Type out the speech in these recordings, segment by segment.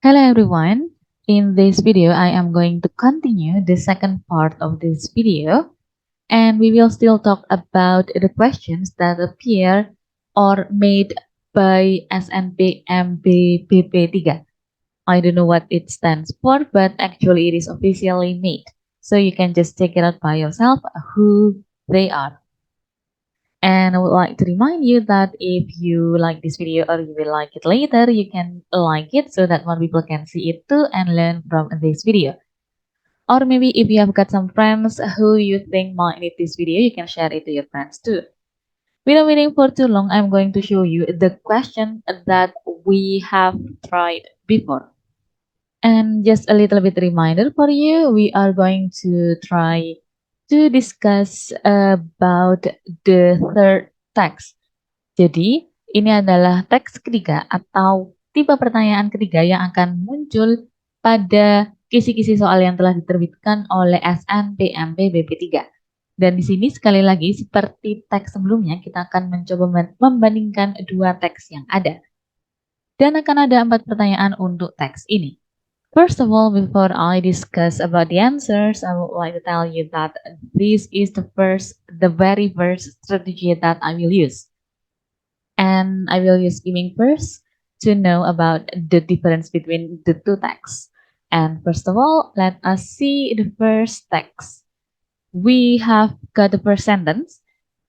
Hello everyone. In this video, I am going to continue the second part of this video, and we will still talk about the questions that appear or made by SNPMBBP3. I don't know what it stands for, but actually it is officially made. So you can just check it out by yourself who they are. And I would like to remind you that if you like this video or you will like it later, you can like it so that more people can see it too and learn from this video. Or maybe if you have got some friends who you think might need this video, you can share it to your friends too. Without waiting for too long, I'm going to show you the question that we have tried before. And just a little bit reminder for you, we are going to try to discuss about the third text. Jadi, ini adalah teks ketiga atau tipe pertanyaan ketiga yang akan muncul pada kisi-kisi soal yang telah diterbitkan oleh SNPMP BP3. Dan di sini sekali lagi seperti teks sebelumnya kita akan mencoba membandingkan dua teks yang ada. Dan akan ada 4 pertanyaan untuk teks ini. First of all, before I discuss about the answers, I would like to tell you that this is the very first strategy that I will use. And I will use skimming first to know about the difference between the two texts. And first of all, let us see the first text. We have got the first sentence.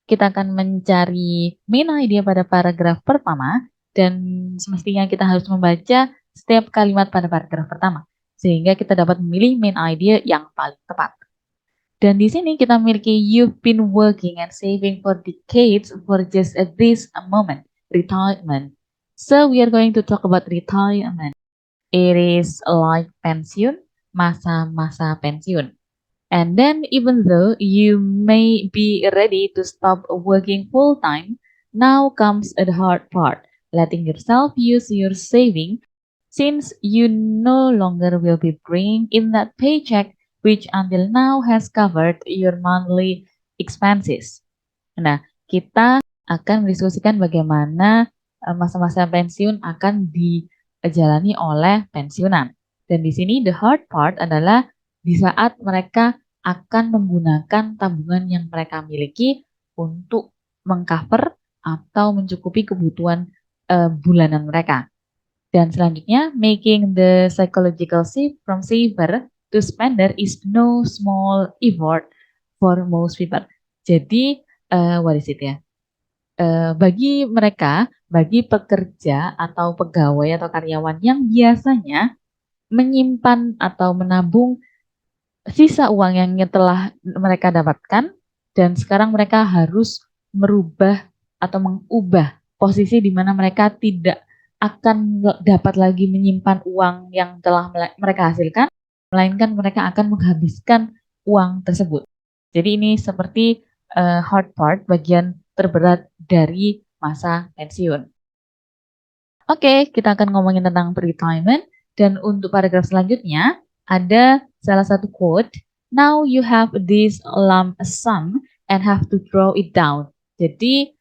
Kita akan mencari main idea pada paragraf pertama, dan semestinya kita harus membaca setiap kalimat pada paragraf pertama, sehingga kita dapat memilih main idea yang paling tepat. Dan di sini kita memiliki you've been working and saving for decades for just this moment, retirement. So we are going to talk about retirement. It is like pensiun, masa-masa pensiun. And then even though you may be ready to stop working full-time, now comes the hard part, letting yourself use your saving since you no longer will be bringing in that paycheck which until now has covered your monthly expenses. Nah, kita akan mendiskusikan bagaimana masa-masa pensiun akan dijalani oleh pensiunan. Dan di sini the hard part adalah di saat mereka akan menggunakan tabungan yang mereka miliki untuk mengcover atau mencukupi kebutuhan bulanan mereka. Dan selanjutnya, making the psychological shift from saver to spender is no small effort for most people. Jadi, what is it ya? Bagi mereka, bagi pekerja atau pegawai atau karyawan yang biasanya menyimpan atau menabung sisa uang yang telah mereka dapatkan, dan sekarang mereka harus merubah atau mengubah posisi di mana mereka tidak akan dapat lagi menyimpan uang yang telah mereka hasilkan, melainkan mereka akan menghabiskan uang tersebut. Jadi ini seperti hard part, bagian terberat dari masa pensiun. Oke, kita akan ngomongin tentang retirement, dan untuk paragraf selanjutnya ada salah satu quote, now you have this lump sum and have to draw it down. Jadi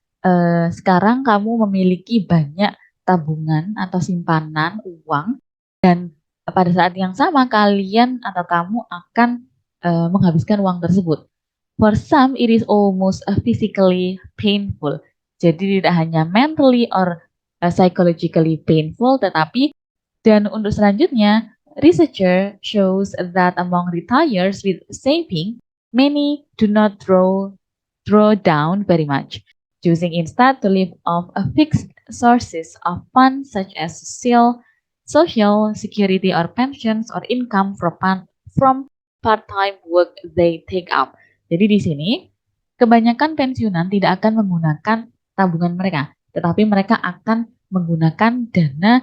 sekarang kamu memiliki banyak tabungan atau simpanan uang, dan pada saat yang sama kalian atau kamu akan menghabiskan uang tersebut. For some it is almost physically painful. Jadi tidak hanya mentally or psychologically painful, tetapi dan untuk selanjutnya, researcher shows that among retirees with saving, many do not draw down very much, choosing instead to live off a fixed sources of funds such as social security or pensions or income from part-time work they take up. Jadi di sini kebanyakan pensiunan tidak akan menggunakan tabungan mereka, tetapi mereka akan menggunakan dana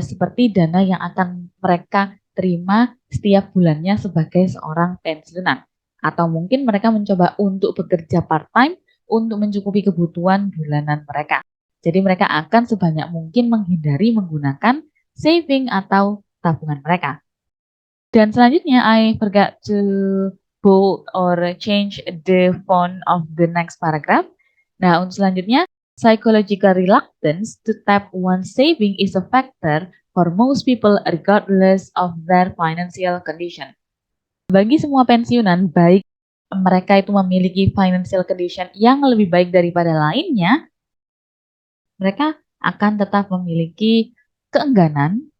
seperti dana yang akan mereka terima setiap bulannya sebagai seorang pensiunan. Atau mungkin mereka mencoba untuk bekerja part-time untuk mencukupi kebutuhan bulanan mereka. Jadi mereka akan sebanyak mungkin menghindari menggunakan saving atau tabungan mereka. Dan selanjutnya, I forgot to bold or change the font of the next paragraph. Nah, untuk selanjutnya, psychological reluctance to tap one's saving is a factor for most people regardless of their financial condition. Bagi semua pensiunan, baik mereka itu memiliki financial condition yang lebih baik daripada lainnya, mereka akan tetap memiliki keengganan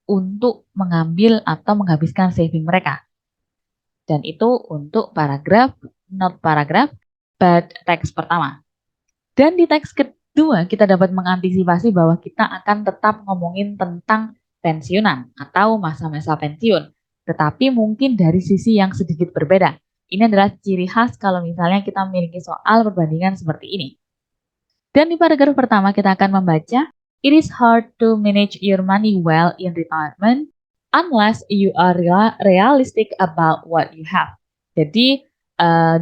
untuk mengambil atau menghabiskan saving mereka. Dan itu untuk paragraf, not paragraf, but teks pertama. Dan di teks kedua, kita dapat mengantisipasi bahwa kita akan tetap ngomongin tentang pensiunan atau masa-masa pensiun. Tetapi mungkin dari sisi yang sedikit berbeda. Ini adalah ciri khas kalau misalnya kita memiliki soal perbandingan seperti ini. Dan di paragraf pertama kita akan membaca, it is hard to manage your money well in retirement unless you are realistic about what you have. Jadi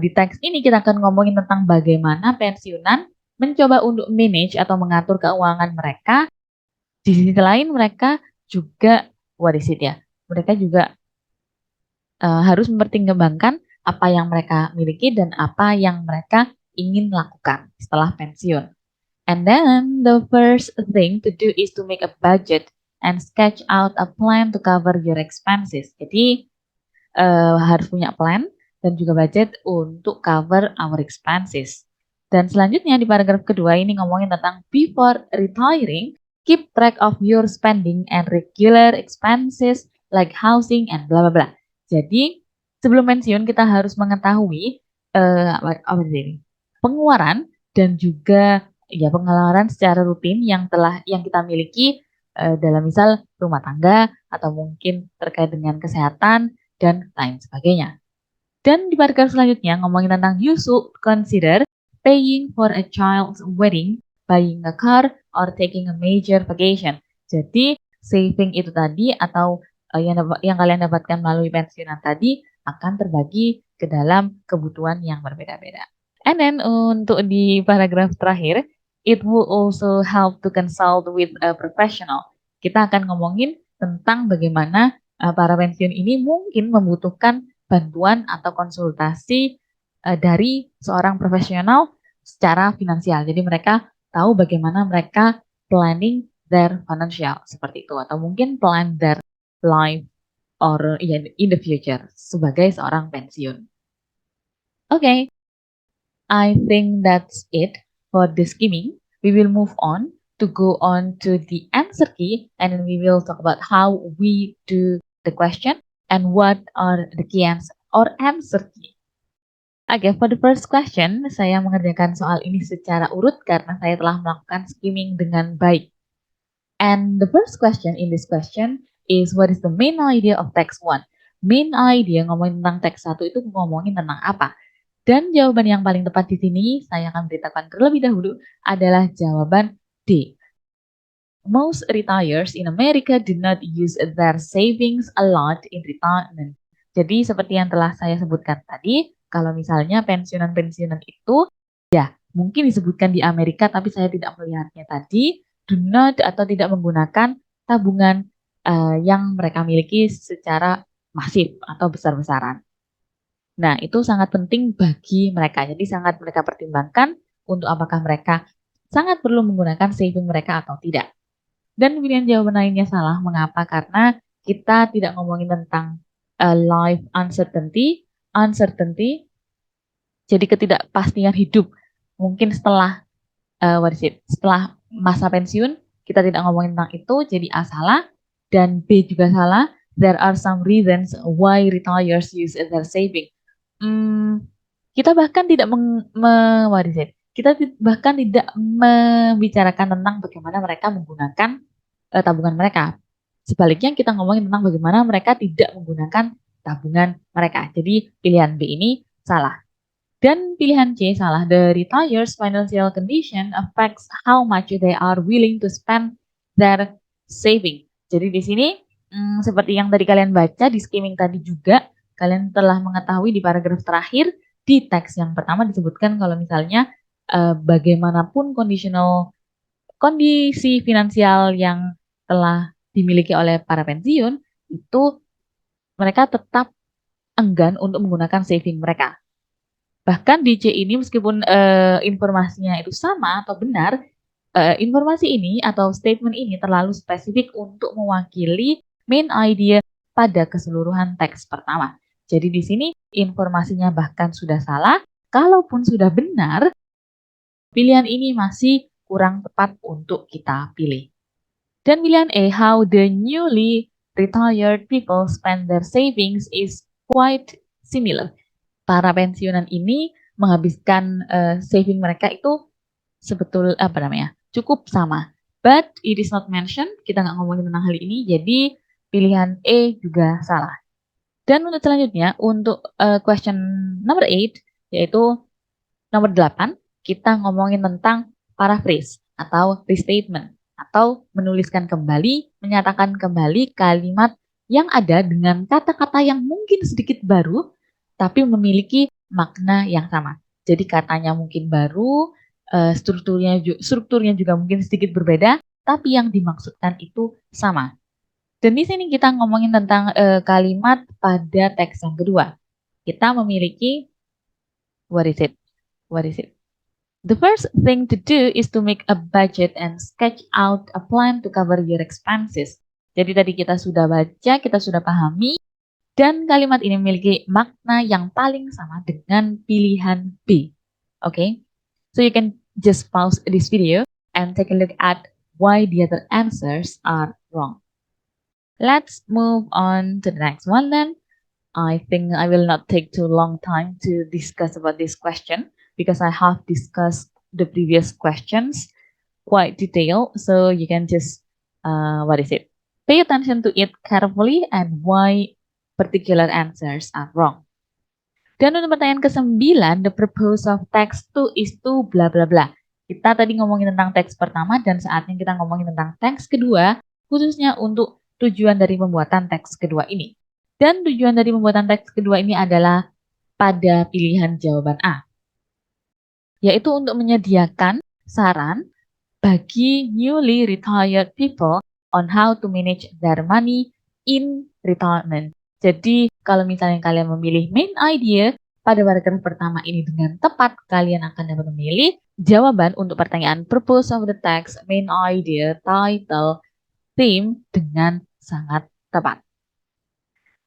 di teks ini kita akan ngomongin tentang bagaimana pensiunan mencoba untuk manage atau mengatur keuangan mereka. Di sisi lain mereka juga, mereka juga harus mempertimbangkan apa yang mereka miliki dan apa yang mereka ingin lakukan setelah pensiun. And then the first thing to do is to make a budget and sketch out a plan to cover your expenses. Jadi harus punya plan dan juga budget untuk cover our expenses. Dan selanjutnya di paragraf kedua ini ngomongin tentang before retiring, keep track of your spending and regular expenses like housing and bla bla bla. Jadi sebelum pensiun kita harus mengetahui pengeluaran dan juga pengeluaran secara rutin yang kita miliki dalam misal rumah tangga atau mungkin terkait dengan kesehatan dan lain sebagainya. Dan di paragraf selanjutnya ngomongin tentang you should consider paying for a child's wedding, buying a car, or taking a major vacation. Jadi saving itu tadi atau yang kalian dapatkan melalui pensiunan tadi akan terbagi ke dalam kebutuhan yang berbeda-beda. And then untuk di paragraf terakhir, it will also help to consult with a professional. Kita akan ngomongin tentang bagaimana para pensiun ini mungkin membutuhkan bantuan atau konsultasi dari seorang profesional secara finansial. Jadi mereka tahu bagaimana mereka planning their financial seperti itu atau mungkin plan their life or in the future sebagai seorang pensiun. Okay, I think that's it for the skimming. We will move on to go on to the answer key and then we will talk about how we do the question and what are the key answer or answer key. Okay, for the first question, saya mengerjakan soal ini secara urut karena saya telah melakukan skimming dengan baik. And the first question in this question is what is the main idea of text 1? Main idea ngomongin tentang teks 1 itu ngomongin tentang apa? Dan jawaban yang paling tepat di sini saya akan beritakan terlebih dahulu adalah jawaban D. Most retirees in America do not use their savings a lot in retirement. Jadi seperti yang telah saya sebutkan tadi, kalau misalnya pensiunan-pensiunan itu ya mungkin disebutkan di Amerika tapi saya tidak melihatnya tadi, do not atau tidak menggunakan tabungan yang mereka miliki secara masif atau besar-besaran. Nah, itu sangat penting bagi mereka. Jadi sangat mereka pertimbangkan untuk apakah mereka sangat perlu menggunakan saving mereka atau tidak. Dan pilihan jawaban lainnya salah. Mengapa? Karena kita tidak ngomongin tentang life uncertainty, jadi ketidakpastian hidup. Mungkin setelah setelah masa pensiun, kita tidak ngomongin tentang itu, jadi A salah. Dan B juga salah. There are some reasons why retirees use their saving. Kita bahkan tidak kita bahkan tidak membicarakan tentang bagaimana mereka menggunakan tabungan mereka. Sebaliknya kita ngomongin tentang bagaimana mereka tidak menggunakan tabungan mereka. Jadi pilihan B ini salah. Dan pilihan C salah. The retirees' financial condition affects how much they are willing to spend their saving. Jadi di sini seperti yang tadi kalian baca di skimming tadi juga, kalian telah mengetahui di paragraf terakhir di teks yang pertama disebutkan kalau misalnya bagaimanapun kondisi finansial yang telah dimiliki oleh para pensiun itu mereka tetap enggan untuk menggunakan saving mereka. Bahkan di C ini meskipun informasinya itu sama atau benar, informasi ini atau statement ini terlalu spesifik untuk mewakili main idea pada keseluruhan teks pertama. Jadi di sini informasinya bahkan sudah salah, kalaupun sudah benar, pilihan ini masih kurang tepat untuk kita pilih. Dan pilihan E, how the newly retired people spend their savings is quite similar. Para pensiunan ini menghabiskan saving mereka itu cukup sama. But it is not mentioned, kita nggak ngomongin tentang hal ini, jadi pilihan E juga salah. Dan untuk selanjutnya, untuk question number 8, yaitu nomor 8, kita ngomongin tentang paraphrase atau restatement, atau menuliskan kembali, menyatakan kembali kalimat yang ada dengan kata-kata yang mungkin sedikit baru, tapi memiliki makna yang sama. Jadi katanya mungkin baru, strukturnya juga mungkin sedikit berbeda, tapi yang dimaksudkan itu sama. Dan di sini kita ngomongin tentang kalimat pada teks yang kedua. Kita memiliki what is it? The first thing to do is to make a budget and sketch out a plan to cover your expenses. Jadi tadi kita sudah baca, kita sudah pahami, dan kalimat ini memiliki makna yang paling sama dengan pilihan B. Okay? So you can just pause this video and take a look at why the other answers are wrong. Let's move on to the next one then. I think I will not take too long time to discuss about this question because I have discussed the previous questions quite detailed. So you can just, pay attention to it carefully and why particular answers are wrong. Dan untuk pertanyaan ke-9, the purpose of text 2 is to bla bla bla. Kita tadi ngomongin tentang teks pertama dan saatnya kita ngomongin tentang teks kedua, khususnya untuk tujuan dari pembuatan teks kedua ini. Dan tujuan dari pembuatan teks kedua ini adalah pada pilihan jawaban A, yaitu untuk menyediakan saran bagi newly retired people on how to manage their money in retirement. Jadi kalau misalnya kalian memilih main idea pada paragraf pertama ini dengan tepat, kalian akan dapat memilih jawaban untuk pertanyaan purpose of the text, main idea, title, theme dengan sangat tepat.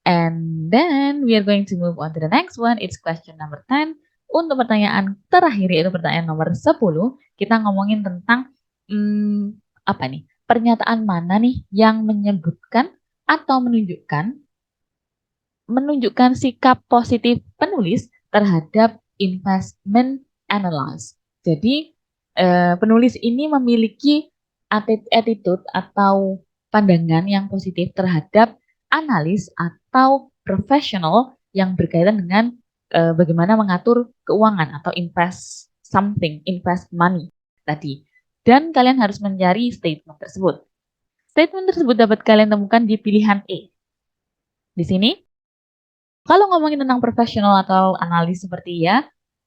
And then we are going to move on to the next one. It's question number 10. Untuk pertanyaan terakhir, yaitu pertanyaan nomor 10, kita ngomongin tentang pernyataan mana nih yang menyebutkan atau menunjukkan sikap positif penulis terhadap investment analysis. Jadi penulis ini memiliki attitude atau pandangan yang positif terhadap analis atau profesional yang berkaitan dengan bagaimana mengatur keuangan atau invest money tadi. Dan kalian harus mencari statement tersebut. Statement tersebut dapat kalian temukan di pilihan E. Di sini, kalau ngomongin tentang profesional atau analis seperti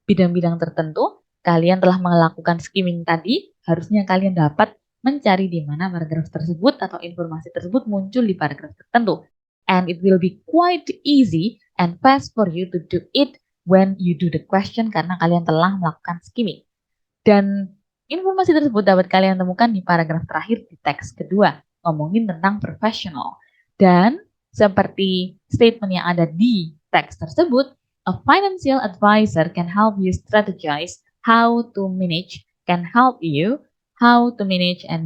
bidang-bidang tertentu, kalian telah melakukan skimming tadi, harusnya kalian dapat mencari di mana paragraf tersebut atau informasi tersebut muncul di paragraf tertentu. And it will be quite easy and fast for you to do it when you do the question karena kalian telah melakukan skimming. Dan informasi tersebut dapat kalian temukan di paragraf terakhir di teks kedua, ngomongin tentang professional. Dan seperti statement yang ada di teks tersebut, a financial advisor can help you strategize how to manage and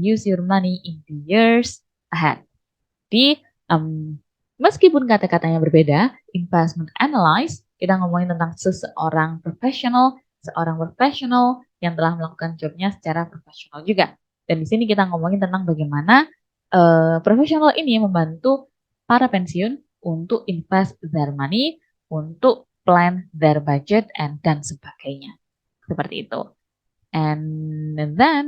use your money in the years ahead. Jadi, meskipun kata-katanya berbeda, investment analyst, kita ngomongin tentang seorang profesional yang telah melakukan jobnya secara profesional juga. Dan di sini kita ngomongin tentang bagaimana profesional ini membantu para pensiun untuk invest their money, untuk plan their budget, dan sebagainya. Seperti itu. And then,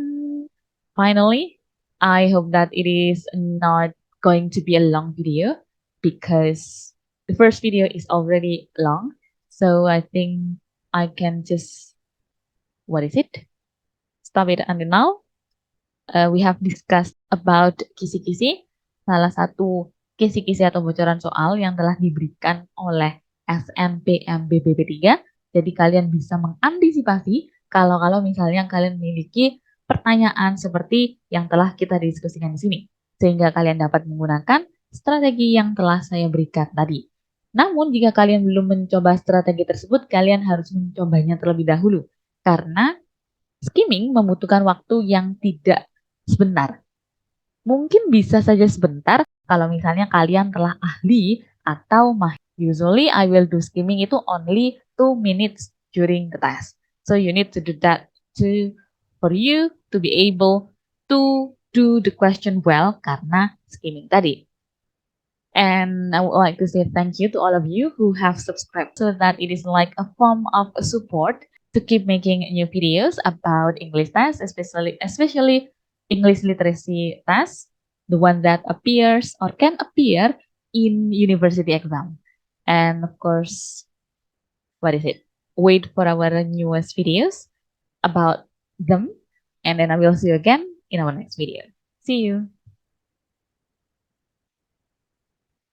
finally, I hope that it is not going to be a long video because the first video is already long. So I think I can just, stop it until now. We have discussed about kisi-kisi, salah satu kisi-kisi atau bocoran soal yang telah diberikan oleh SNPMB BP3. Jadi kalian bisa mengantisipasi kalau misalnya kalian memiliki pertanyaan seperti yang telah kita diskusikan di sini, sehingga kalian dapat menggunakan strategi yang telah saya berikan tadi. Namun, jika kalian belum mencoba strategi tersebut, kalian harus mencobanya terlebih dahulu, karena skimming membutuhkan waktu yang tidak sebentar. Mungkin bisa saja sebentar kalau misalnya kalian telah ahli atau mahir. Usually I will do skimming itu only 2 minutes during the test. So you need to do that to for you to be able to do the question well karena skimming tadi. And I would like to say thank you to all of you who have subscribed so that it is like a form of support to keep making new videos about English tests, especially English literacy tests, the one that appears or can appear in university exam. And of course, what is it? Wait for our newest videos about them. And then I will see you again in our next video. See you.